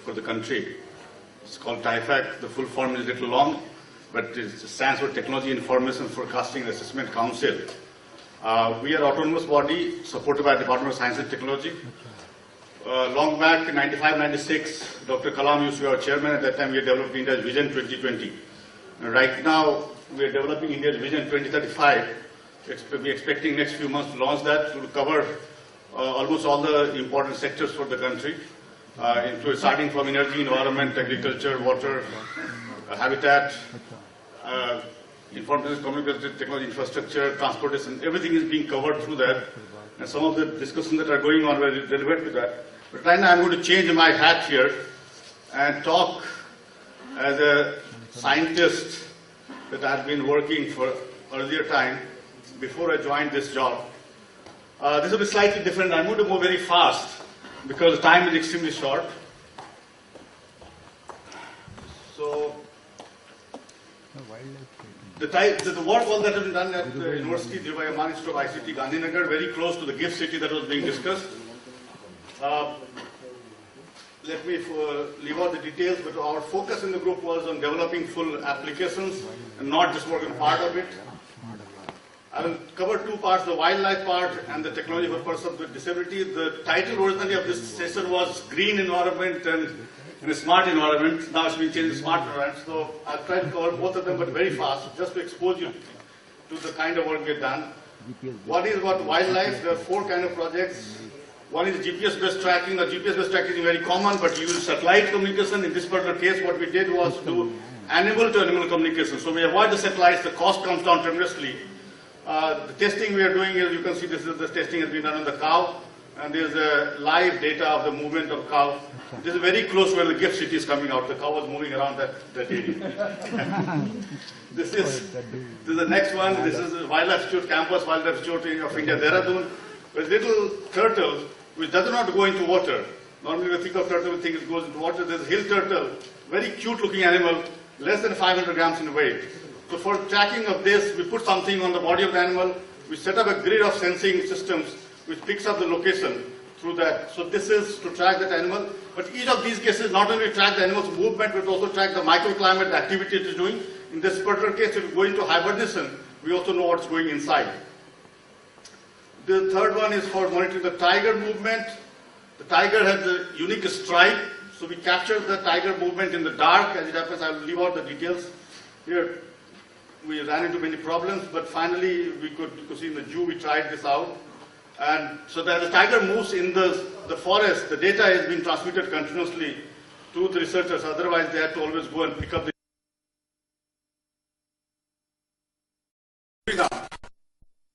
for the country. It's called TIFAC. The full form is a little long, but it stands for Technology Information Forecasting and Assessment Council. We are an autonomous body supported by the Department of Science and Technology. Long back in 95-96, Dr. Kalam used to be our chairman. At that time, we developed India's Vision 2020. And right now, we are developing India's Vision 2035. We're expecting next few months to launch that. It will cover almost all the important sectors for the country, including starting from energy, environment, agriculture, water, habitat, information, communication, technology, infrastructure, transportation. Everything is being covered through that. And some of the discussions that are going on were relevant to that. But right now I'm going to change my hat here and talk as a scientist that I've been working for earlier time before I joined this job. This will be slightly different. I'm going to move very fast because time is extremely short. So the work all that has been done at the University Dhirubhai Ambani Institute of ICT Gandhinagar, very close to the gift city that was being discussed. Let me leave out the details, but our focus in the group was on developing full applications and not just working part of it. I will cover two parts, the wildlife part and the technology for persons with disability. The title originally of this session was Green Environment and a Smart Environment. Now it's been changed to Smart Environment. So I'll try to cover both of them, but very fast, just to expose you to the kind of work we've done. One is about wildlife. There are four kind of projects. One is GPS-based tracking. The GPS-based tracking is very common, but you use satellite communication. In this particular case, what we did was to do animal-to-animal communication. So we avoid the satellites. The cost comes down tremendously. The testing we are doing is, you can see this is the testing has been done on the cow, and there is a live data of the movement of cow. This is very close where the gift city is coming out. The cow was moving around that area. This is the next one. This is the Wildlife Institute campus, Wildlife Institute of India, Dehradun. A little turtle which does not go into water. Normally we think of turtle, we think it goes into water. There's a hill turtle, very cute looking animal, less than 500 grams in weight. So for tracking of this, we put something on the body of the animal. We set up a grid of sensing systems which picks up the location through that. So this is to track that animal. But each of these cases not only track the animal's movement, but also track the microclimate, the activity it is doing. In this particular case, if we go into hibernation, we also know what's going inside. The third one is for monitoring the tiger movement. The tiger has a unique stripe, so we capture the tiger movement in the dark. As it happens, I will leave out the details. Here, we ran into many problems, but finally, we could see in the zoo, we tried this out. And so that the tiger moves in the forest, the data is being transmitted continuously to the researchers. Otherwise, they had to always go and pick up the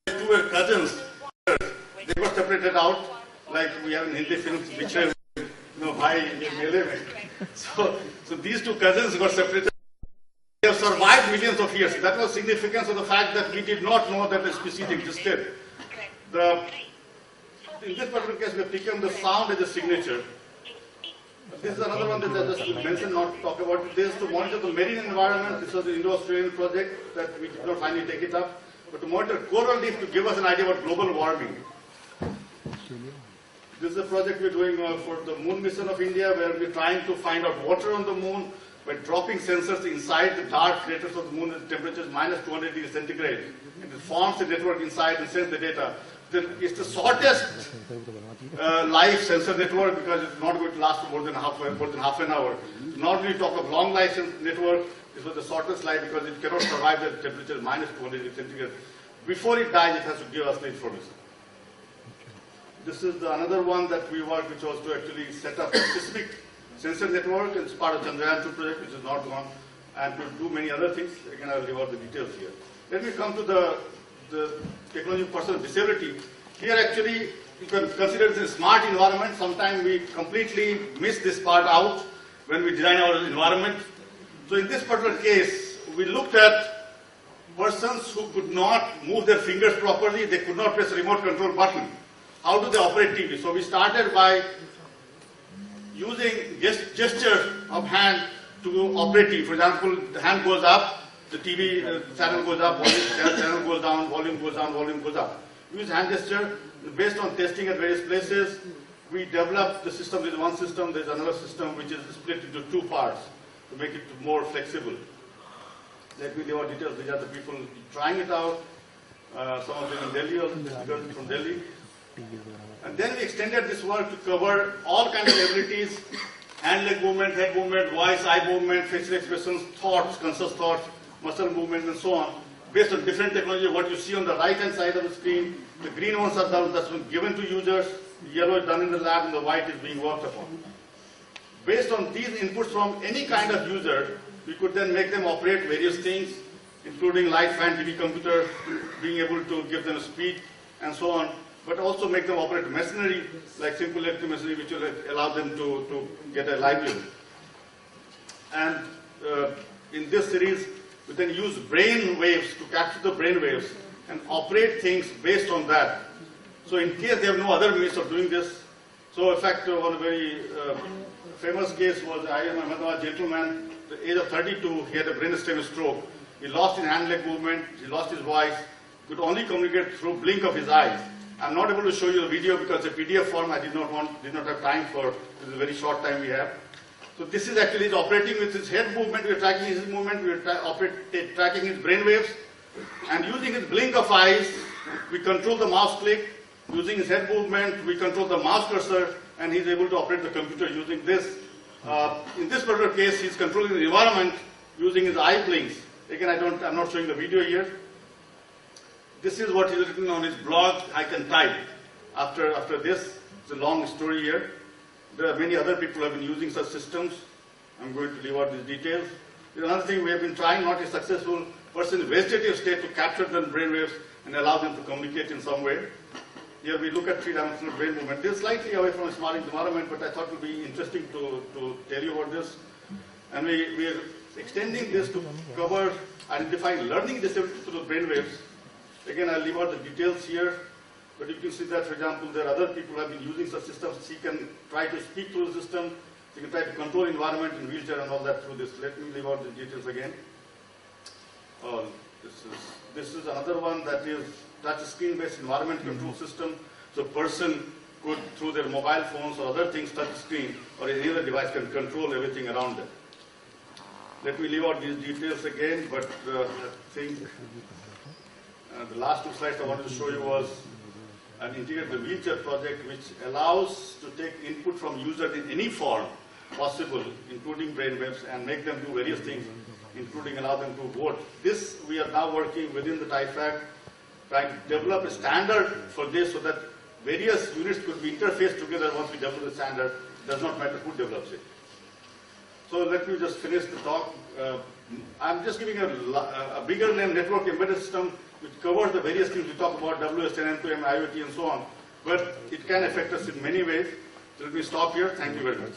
two were cousins. They were separated out, like we have in Hindi films, which are, bhai mele mein. So these two cousins got separated. They have survived millions of years. That was significance of the fact that we did not know that the species existed. In this particular case, we have taken the sound as a signature. This is another one that I just mentioned, not to talk about. This is to monitor the marine environment. This was the Indo-Australian project that we did not finally take it up. But to monitor coral reef to give us an idea about global warming. This is a project we're doing for the moon mission of India, where we're trying to find out water on the moon by dropping sensors inside the dark craters of the moon at temperatures minus 200 degrees centigrade. It forms a network inside and sends the data. It's the shortest life sensor network because it's not going to last for more than half an hour. Normally we talk of long life network. This was the shortest life because it cannot survive the temperature minus 200 degrees centigrade. Before it dies, it has to give us the information. This is another one that we worked, which was to actually set up a specific sensor network. It's part of Chandrayaan 2 project, which is not gone, and to do many other things. Again, I'll leave out the details here. Let me come to the technology for person with disability. Here, actually, you can consider this a smart environment. Sometimes we completely miss this part out when we design our environment. So in this particular case, we looked at persons who could not move their fingers properly. They could not press a remote control button. How do they operate TV? So we started by using gesture of hand to operate TV. For example, the hand goes up, the TV channel goes up, channel goes down, volume goes down, volume goes up. We use hand gesture based on testing at various places. we developed the system. There's one system, there's another system which is split into two parts to make it more flexible. Let me give out details. These are the people trying it out. Some of them in Delhi, or this girl from Delhi. And then we extended this work to cover all kinds of abilities: hand, leg movement, head movement, voice, eye movement, facial expressions, thoughts, conscious thoughts, muscle movement, and so on, based on different technology. What you see on the right-hand side of the screen, the green ones are done, that's been given to users, the yellow is done in the lab, and the white is being worked upon. Based on these inputs from any kind of user, we could then make them operate various things, including light, fan, TV, computer, being able to give them speed, and so on, but also make them operate machinery, like simple electric machinery, which will allow them to get a livelihood. And in this series, we then use brain waves to capture the brain waves and operate things based on that. So in case they have no other means of doing this, so in fact, one very famous case was a gentleman, at the age of 32, he had a brainstem stroke. He lost his hand-leg movement, he lost his voice, could only communicate through blink of his eyes. I'm not able to show you the video because it's a PDF form. I did not have time for. This is a very short time we have. So this is actually he's operating with his head movement. We are tracking his movement. We are tracking his brain waves, and using his blink of eyes, we control the mouse click. Using his head movement, we control the mouse cursor, and he's able to operate the computer using this. In this particular case, he's controlling the environment using his eye blinks. Again, I'm not showing the video here. This is what he's written on his blog. I can type. After this, it's a long story here. There are many other people who have been using such systems. I'm going to leave out these details. There's another thing we have been trying, not a successful, person in vegetative state to capture the brain waves and allow them to communicate in some way. Here we look at three-dimensional brain movement. This is slightly away from a smart environment, but I thought it would be interesting to tell you about this. And we are extending this to cover identifying learning disability through the brain waves. Again, I'll leave out the details here, but you can see that, for example, there are other people who have been using such systems. He can try to speak through the system, he can try to control environment in wheelchair and all that through this. Let me leave out the details again. This is another one that is touch screen-based environment control system. So a person could, through their mobile phones or other things, touch screen or any other device can control everything around them. Let me leave out these details again, but I think the last two slides I wanted to show you was an integrated wheelchair project which allows to take input from users in any form possible, including brainwaves, and make them do various things, including allow them to vote. This we are now working within the TIFAC, trying to develop a standard for this so that various units could be interfaced together once we develop the standard. It does not matter who develops it. So let me just finish the talk. I'm just giving a bigger name network embedded system which covers the various things we talk about, WSN, M2M, IoT, and so on. But it can affect us in many ways. So let me stop here. Thank you very much.